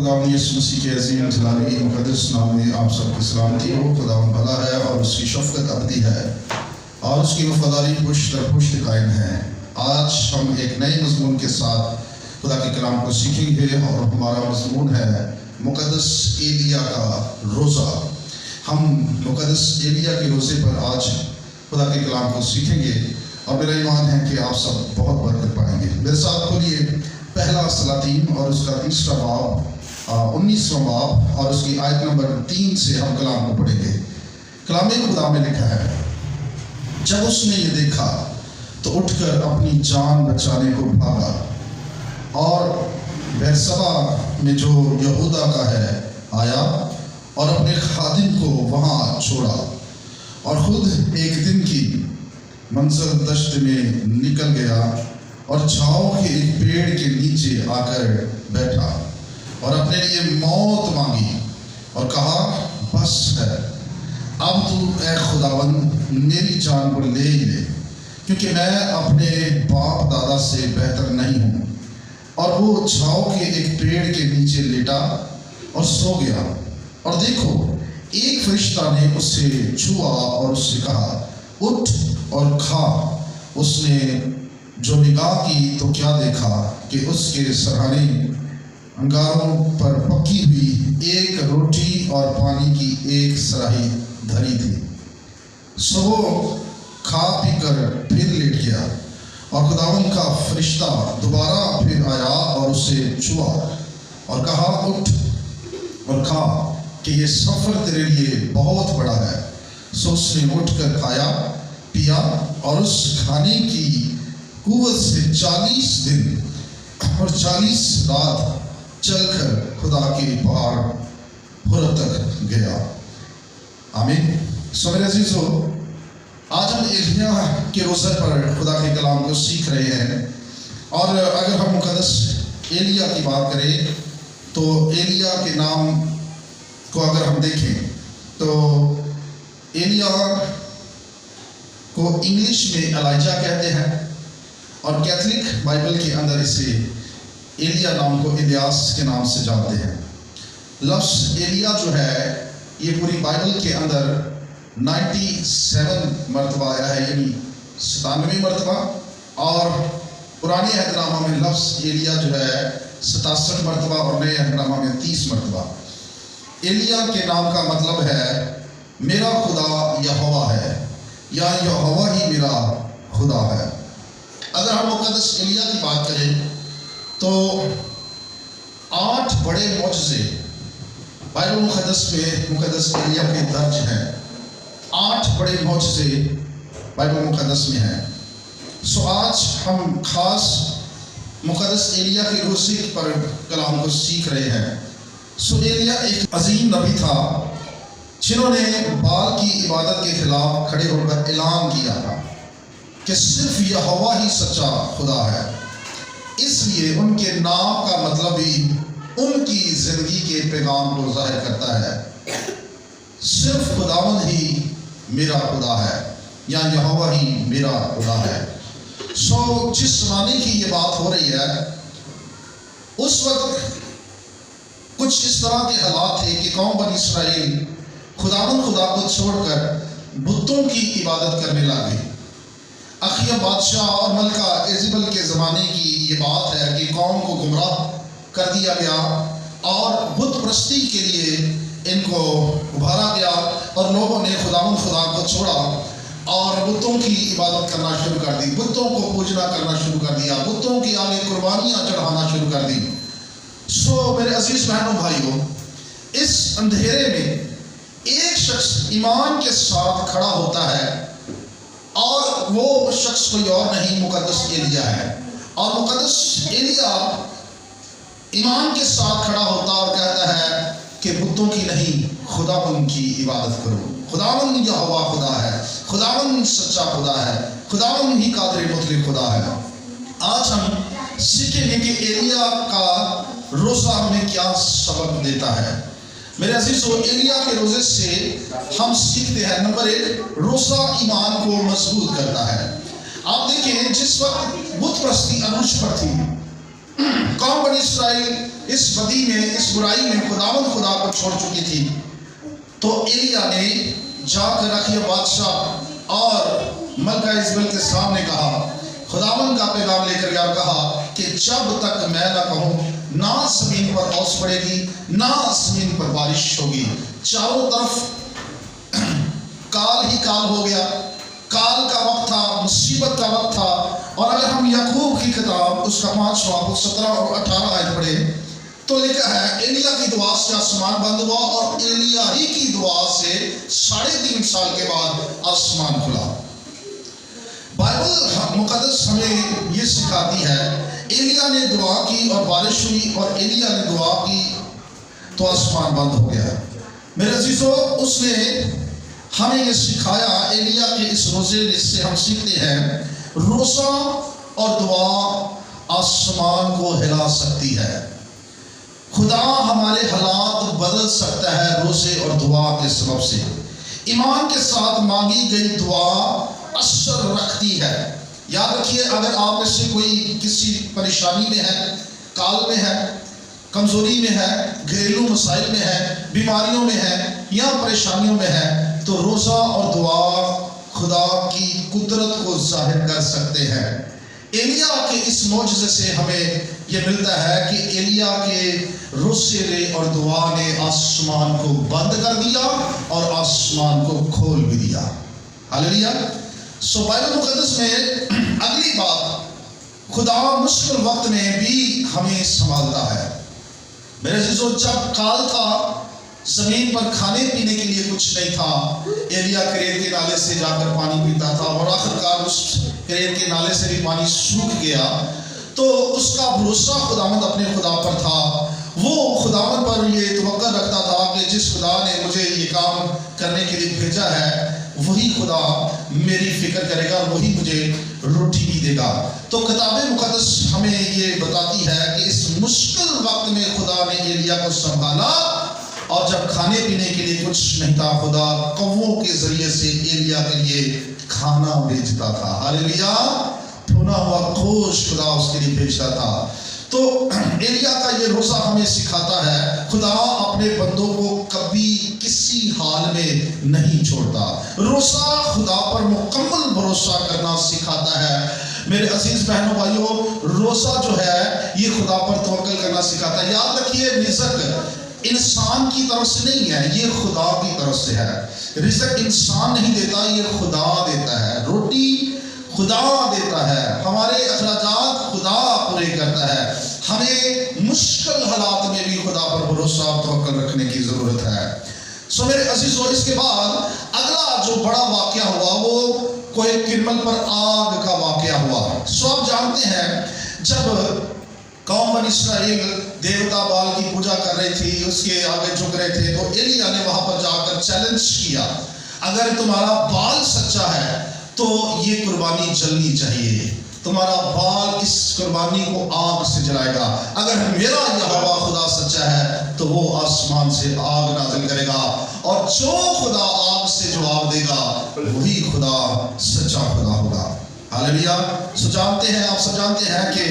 خداوند یسوع مسیح کے عظیم جلالی مقدس نام میں آپ سب کی سلامتی ہو۔ خداوند بھلا ہے اور اس کی شفقت ابدی ہے اور اس کی وفاداری پشت در پشت قائم ہے۔ آج ہم ایک نئے مضمون کے ساتھ خدا کے کلام کو سیکھیں گے اور ہمارا مضمون ہے مقدس ایلیا کا روزہ۔ ہم مقدس ایلیا کے روزے پر آج خدا کے کلام کو سیکھیں گے اور میرا ایمان ہے کہ آپ سب بہت برکت پائیں گے۔ میرے ساتھ کھولیے پہلا سلاطین اور اس کا تیسرا باب 19واں باب اور اس کی آیت نمبر 3 سے ہم کلام کو پڑھیں گے۔ کلام خدا میں لکھا ہے، جب اس نے یہ دیکھا تو اٹھ کر اپنی جان بچانے کو بھاگا اور بیرسبا میں جو یہودا کا ہے آیا اور اپنے خادم کو وہاں چھوڑا اور خود ایک دن کی منزل دشت میں نکل گیا اور چھاؤں کے ایک پیڑ کے نیچے آ کر بیٹھا اور اپنے لیے موت مانگی اور کہا، بس ہے، اب تو اے خداوند میری جان کو لے ہی لے، کیونکہ میں اپنے باپ دادا سے بہتر نہیں ہوں۔ اور وہ چھاؤں کے ایک پیڑ کے نیچے لیٹا اور سو گیا، اور دیکھو ایک فرشتہ نے اس سے چھوا اور اس سے کہا، اٹھ اور کھا۔ اس نے جو نگاہ کی تو کیا دیکھا کہ اس کے سرہانے انگاروں پر پکی ہوئی ایک روٹی اور پانی کی ایک سراہی دھری تھی۔ سو وہ کھا پی کر پھر لیٹ گیا، اور خداوند کا فرشتہ دوبارہ پھر آیا اور اسے چھوا اور کہا، اٹھ اور کھا کہ یہ سفر تیرے لیے بہت بڑا ہے۔ سو اس نے اٹھ کر کھایا پیا اور اس کھانے کی قوت سے 40 دن اور 40 رات چل کر خدا کے پہاڑ حور تک گیا۔ آمین۔ سو میرے عزیزو، آج ہم ایلیا کے روزے پر خدا کے کلام کو سیکھ رہے ہیں، اور اگر ہم مقدس ایلیا کی بات کریں تو ایلیا کے نام کو اگر ہم دیکھیں تو ایلیا کو انگلش میں الائجا کہتے ہیں، اور کیتھولک بائبل کے اندر اسے ایلیا نام کو الیاس کے نام سے جانتے ہیں۔ لفظ ایلیا جو ہے یہ پوری بائبل کے اندر 97 مرتبہ آیا ہے، یعنی 97 مرتبہ، اور پرانے عہد نامہ میں لفظ ایلیا جو ہے 67 مرتبہ اور نئے عہد نامہ میں 30 مرتبہ۔ ایلیا کے نام کا مطلب ہے میرا خدا یہوہ ہے، یا یہوہ ہی میرا خدا ہے۔ اگر ہم مقدس ایلیا کی بات کریں تو 8 بڑے معجزے بائبل مقدس میں مقدس ایلیا کے درج ہیں۔ 8 بڑے معجزے بائبل مقدس میں ہیں۔ سو آج ہم خاص مقدس ایلیا کے روزے پر کلام کو سیکھ رہے ہیں۔ سو ایلیا ایک عظیم نبی تھا جنہوں نے بال کی عبادت کے خلاف کھڑے ہو کر اعلان کیا تھا کہ صرف یہوہ ہی سچا خدا ہے۔ اس لیے ان کے نام کا مطلب ہی ان کی زندگی کے پیغام کو ظاہر کرتا ہے، صرف خداوند ہی میرا خدا ہے، یا یہوہ ہی میرا خدا ہے۔ سو جس زمانے کی یہ بات ہو رہی ہے، اس وقت کچھ اس طرح کے حالات تھے کہ قوم بنی اسرائیل خداوند خدا کو چھوڑ کر بتوں کی عبادت کرنے لگے۔ اخیا بادشاہ اور ملکہ ایزبل کے زمانے کی یہ بات ہے کہ قوم کو گمراہ کر دیا گیا اور بت پرستی کے لیے ان کو ابھارا گیا، اور لوگوں نے خداوند خدا کو چھوڑا اور بتوں کی عبادت کرنا شروع کر دی، بتوں کو پوجنا کرنا شروع کر دیا، بتوں کی آگے قربانیاں چڑھانا شروع کر دی۔ سو میرے عزیز بہنوں بھائیوں، اس اندھیرے میں ایک شخص ایمان کے ساتھ کھڑا ہوتا ہے، اور وہ شخص کوئی اور نہیں، مقدس ایلیا ہے۔ اور مقدس ایلیا ایمان کے ساتھ کھڑا ہوتا اور کہتا ہے کہ بتوں کی نہیں، خداوند کی عبادت کرو۔ خداوند یہوہ خدا ہے، خداوند سچا خدا ہے، خداوند ہی قادر مطلق خدا ہے۔ آج ہم سیکھیں گے کہ ایلیا کا روزہ ہمیں کیا سبق دیتا ہے۔ میرے عزیزو، ایلیا کے روزے سے ہم سیکھتے ہیں، نمبر 1، روزہ ایمان کو مضبوط کرتا ہے۔ آپ دیکھیں جس وقت بت پرستی عروج پر تھی، قوم بنی اسرائیل اس بدی میں، اس برائی میں خداوند خدا کو چھوڑ چکی تھی، تو ایلیا نے جا کر اخیا بادشاہ اور ملکہ ایزبل کے سامنے کہا، خداوند کا پیغام لے کر گیا، کہا کہ جب تک میں نہ کہوں نہ زمین پر اوس پڑے گی نہ زمین پر بارش ہوگی۔ چاروں طرف کال ہی کال ہو گیا، کال کا وقت تھا، مصیبت کا وقت تھا۔ اور اگر ہم یعقوب کی کتاب اس کا 5 باب 17 اور 18 آیت پڑھیں تو لکھا ہے، ایلیا کی دعا سے آسمان بند ہوا اور ایلیا ہی کی دعا سے 3.5 سال کے بعد آسمان کھلا۔ بائبل مقدس ہمیں یہ سکھاتی ہے، ایلیا نے دعا کی اور بارش ہوئی، اور ایلیا نے دعا کی تو آسمان بند ہو گیا۔ میرے عزیزو، اس نے ہمیں یہ سکھایا، ایلیا کے اس روزے سے ہم سیکھتے ہیں، روزہ اور دعا آسمان کو ہلا سکتی ہے۔ خدا ہمارے حالات بدل سکتا ہے روزے اور دعا کے سبب سے۔ ایمان کے ساتھ مانگی گئی دعا اثر رکھتی ہے۔ یاد رکھیے، اگر آپ میں سے کوئی کسی پریشانی میں ہے، کال میں ہے، کمزوری میں ہے، گھریلو مسائل میں ہے، بیماریوں میں ہے یا پریشانیوں میں ہے، تو روزہ اور دعا خدا کی قدرت کو ظاہر کر سکتے ہیں۔ ایلیا کے اس معجزے سے ہمیں یہ ملتا ہے کہ ایلیا کے روزے نے اور دعا نے آسمان کو بند کر دیا اور آسمان کو کھول بھی دیا۔ ہاللیلویا۔ بائبل مقدس میں اگلی بات، خدا مشکل وقت میں بھی ہمیں سنبھالتا ہے۔ میرے عزیزو، جب کال تھا، زمین پر کھانے پینے کے لیے کچھ نہیں تھا، ایلیا کریت کے نالے سے جا کر پانی پیتا تھا اور آخرکار اس کریت کے نالے سے بھی پانی سوکھ گیا، تو اس کا بھروسہ خداوند اپنے خدا پر تھا۔ وہ خداوند پر یہ توقع رکھتا تھا کہ جس خدا نے مجھے یہ کام کرنے کے لیے بھیجا ہے، وہی خدا میری فکر کرے گا، وہی مجھے روٹی بھی دے گا۔ تو کتاب مقدس ہمیں یہ بتاتی ہے کہ اس مشکل وقت میں خدا نے ایلیا کو سنبھالا، اور جب کھانے پینے کے لیے کچھ نہیں تھا، خدا کووں کے ذریعے سے ایلیا کے لیے کھانا بھیجتا تھا۔ ہاللیلویا۔ بھنا ہوا گوشت خدا اس کے لیے بھیجتا تھا۔ تو ایلیا کا یہ روزہ ہمیں سکھاتا ہے، خدا اپنے بندوں کو کبھی کسی حال میں نہیں چھوڑتا۔ روزہ خدا پر مکمل بھروسہ کرنا سکھاتا ہے۔ میرے عزیز بہنوں بھائیوں، روزہ جو ہے یہ خدا پر توکل کرنا سکھاتا ہے۔ یاد رکھیے، رزق انسان کی طرف سے نہیں ہے، یہ خدا کی طرف سے ہے۔ رزق انسان نہیں دیتا، یہ خدا دیتا ہے۔ روٹی خدا دیتا ہے، ہمارے اخراجات خدا پورے کرتا ہے۔ ہمیں مشکل حالات میں بھی خدا پر بھروسہ اور توکل رکھنے کی ضرورت ہے۔ میرے عزیزو، اس کے بعد اگلا جو بڑا واقعہ ہوا وہ کوہ کرمل پر آگ کا واقعہ ہوا۔ آپ جانتے ہیں، جب قوم بنی اسرائیل دیوتا بال کی پوجا کر رہی تھی، اس کے آگے جھک رہے تھے، تو ایلیا نے وہاں پر جا کر چیلنج کیا، اگر تمہارا بال سچا ہے تو یہ قربانی جلنی چاہیے، تمہارا بال اس قربانی کو آگ سے جلائے گا۔ اگر میرا یہوہ خدا سچا ہے تو وہ آسمان سے آگ نازل کرے گا، اور جو خدا آگ سے جواب دے گا وہی خدا سچا خدا ہوگا۔ ہاللیلویا۔ جانتے ہیں، آپ سب جانتے ہیں کہ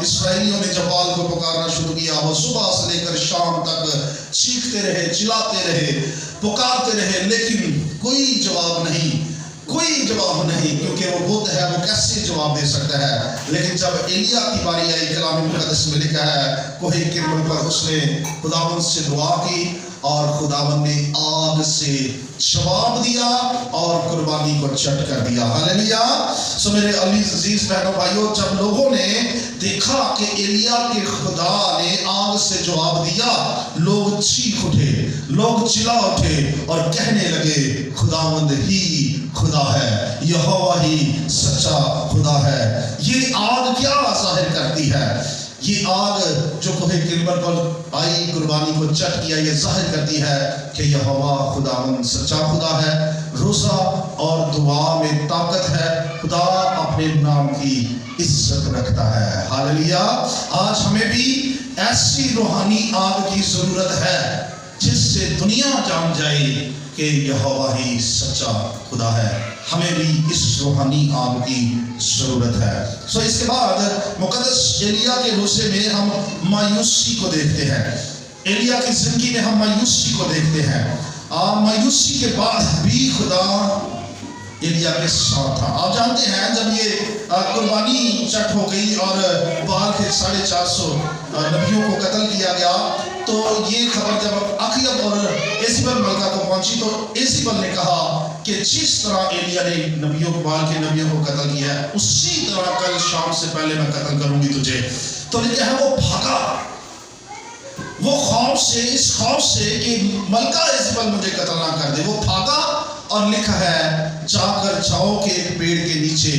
اسرائیلیوں نے جب بال کو پکارنا شروع کیا، وہ صبح سے لے کر شام تک چیختے رہے، چلاتے رہے، پکارتے رہے، لیکن کوئی جواب نہیں، کوئی جواب نہیں، کیونکہ وہ بت ہے، وہ کیسے جواب دے سکتا ہے۔ لیکن جب ایلیا کی باری آئی، کلام مقدس میں لکھا ہے، کوہ کرمل پر اس نے خداوند سے دعا کی اور خداوند نے آگ سے جواب دیا اور قربانی کو چٹ کر دیا۔ ہاللیلویا۔ میرے عزیز بہنوں بھائیوں، جب لوگوں نے دیکھا کہ ایلیا کے خدا نے آگ سے جواب دیا، لوگ چیخ اٹھے، لوگ چلا اٹھے اور کہنے لگے، خداوند ہی خدا ہے، یہوہ ہی سچا خدا ہے۔ یہ آگ کیا ظاہر کرتی ہے؟ یہ آگ جو کوہ کرمل پر آئی، قربانی کو چٹ کیا، یہ ظاہر کرتی ہے کہ یہوہ خداوند سچا خدا ہے۔ روزہ اور دعا میں طاقت ہے، خدا اپنے نام کی عزت رکھتا ہے۔ ہاللیلویا۔ آج ہمیں بھی ایسی روحانی آگ کی ضرورت ہے جس سے دنیا جان جائے کہ کہ یہوہ ہی سچا خدا ہے. ہمیں بھی اس روحانی آگ کی ضرورت ہے. اس کے بعد مقدس ایلیا کے روزے میں ہم مایوسی کو دیکھتے ہیں. ایلیا کی زندگی میں ہم مایوسی کو دیکھتے ہیں. مایوسی کے بعد بھی خدا ایلیا کے ساتھ تھا. آپ جانتے ہیں جب یہ قربانی چٹ ہو گئی اور بال کے 450 نبیوں کو قتل کیا گیا تو یہ خبر جب اخیب اور ایزیبل ملکہ کو پہنچی تو ایزیبل نے کہا کہ جس طرح ایلیا نے بال کے نبیوں کو قتل کیا ہے اسی طرح کل شام سے پہلے میں قتل کروں گی تجھے. تو لکھا ہے وہ بھاگا، وہ خوف سے، اس خوف سے کہ ملکہ ایزیبل مجھے قتل نہ کر دے، وہ بھاگا اور لکھا ہے جا کر جاؤ کے ایک پیڑ کے نیچے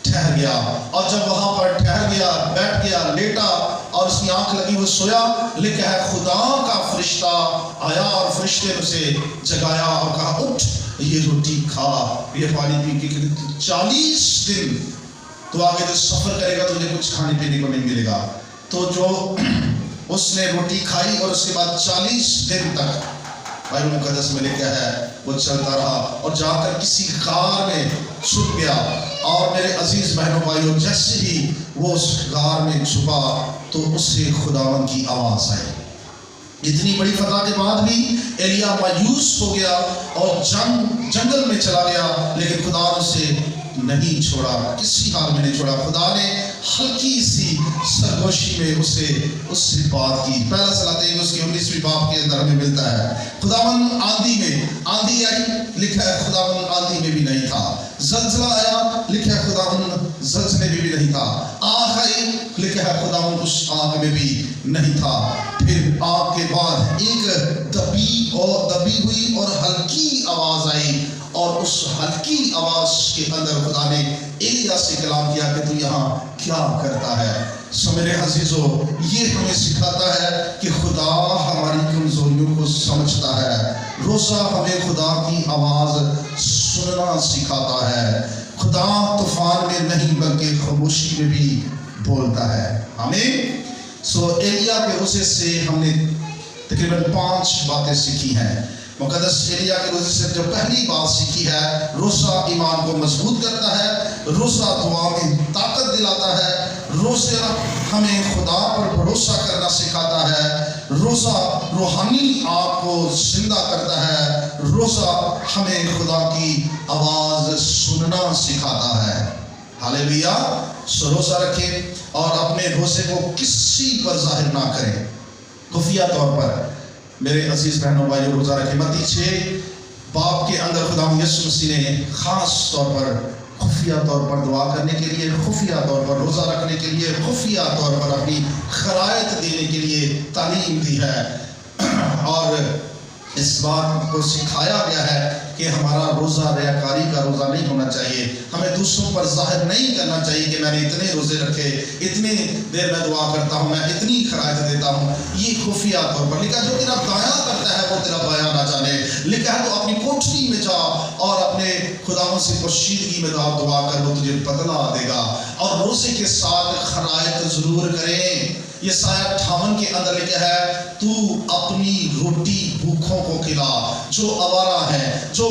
ٹھہر گیا. اور جب وہاں پر ٹھہر گیا، بیٹھ گیا، لیٹا اور اس کی آنکھ لگی، وہ سویا. لکھا ہے خدا کا فرشتہ آیا اور فرشتے نے اسے جگایا اور کہا اٹھ، یہ روٹی کھا، یہ پانی پی کے 40 دن تو آگے جو سفر کرے گا تجھے کچھ کھانے پینے کو نہیں ملے گا. تو جو اس نے روٹی کھائی اور اس کے بعد 40 دن تک بائبل مقدس میں لکھا ہے وہ چلتا رہا اور جا کر کسی غار میں چھپ گیا. اور میرے عزیز بہنوں بھائیوں، جیسے ہی وہ اس غار میں چھپا تو اس سے خداوند کی آواز آئی. اتنی بڑی فتح کے بعد بھی ایلیا مایوس ہو گیا اور جنگل میں چلا گیا، لیکن خدا نے اسے نہیں چھوڑا، کسی حال میں نہیں چھوڑا. خدا نے ہلکی سی سرگوشی میں اس سے بات کی. پہلا صلاح اس کی 19ویں باب کے اندر ہمیں ملتا ہے. خداوند آندھی آئی، لکھا ہے خداوند آندھی میں بھی نہیں تھا. زلزلہ آیا، لکھا ہے خداوند زلزلے میں بھی نہیں تھا. آگ آئی، لکھا ہے خداوند اس آگ میں بھی نہیں تھا. پھر آگ کے بعد ایک دبی ہوئی اور ہلکی آواز آئی، اور اس ہلکی آواز کے اندر خدا نے ایلیا سے کلام کیا کہ تو یہاں کیا کرتا ہے. سو میرے عزیزو، یہ ہمیں سکھاتا ہے کہ خدا ہماری کمزوریوں کو سمجھتا ہے. روزہ ہمیں خدا کی آواز سننا سکھاتا ہے. خدا طوفان میں نہیں بلکہ خاموشی میں بھی بولتا ہے. آمین. سو ایلیا کے روزے سے ہم نے تقریباً 5 باتیں سیکھی ہیں. مقدس ایلیا کے روزے سے جو پہلی بات سیکھی ہے، روزہ ایمان کو مضبوط کرتا ہے، روزہ دعا میں طاقت دلاتا ہے، روزہ ہمیں خدا پر بھروسہ کرنا سکھاتا ہے، روزہ روحانی آپ کو زندہ کرتا ہے، روزہ ہمیں خدا کی آواز سننا سکھاتا ہے. ہاللیلویا. سو روزہ رکھیں اور اپنے روزے کو کسی پر ظاہر نہ کریں، خفیہ طور پر. میرے عزیز بہنوں بھائیوں، روزہ رکھیں. متی 6 باب کے اندر خدا یسوع مسیح نے خاص طور پر خفیہ طور پر دعا کرنے کے لیے، خفیہ طور پر روزہ رکھنے کے لیے، خفیہ طور پر اپنی خرائط دینے کے لیے تعلیم دی ہے. اور اس بات کو سکھایا گیا ہے کہ ہمارا روزہ ریاکاری کا روزہ نہیں ہونا چاہیے. ہمیں دوسروں پر ظاہر نہیں کرنا چاہیے کہ میں نے اتنے روزے رکھے، اتنی دیر میں دعا کرتا ہوں، میں اتنی خرائط دیتا ہوں. یہ خفیہ طور پر. لکھا جو تیرا دایاں کرتا ہے وہ تیرا بایاں نہ جانے. لکھا ہے تو اپنی کوٹری میں جا اور اپنے خداوند سے پوشیدگی میں دعا کر، وہ تجھے بدلہ دے گا. اور روزے کے ساتھ خرائط ضرور کریں. یہ سایہ 58 کے اندر لکھا ہے تو اپنی روٹی بھوکھوں کو کھلا، جو آوارہ ہیں، جو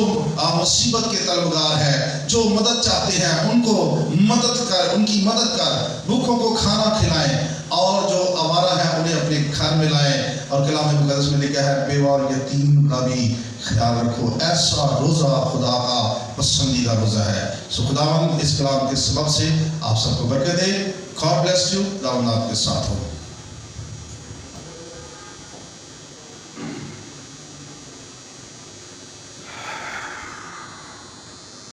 مصیبت کے طلبگار ہیں، جو مدد چاہتے ہیں ان کو مدد کر، ان کی مدد کر. بھوکھوں کو کھانا کھلائیں اور جو آوارہ ہیں انہیں اپنے گھر میں لائیں. اور کلام مقدس میں لکھا ہے بیوہ اور یتیم کا بھی خیال رکھو. ایسا روزہ خدا کا پسندیدہ روزہ ہے. سو خداوند اس کلام کے سبب سے آپ سب کو برکت دے. God bless you. خداوند آپ کے ساتھ ہو.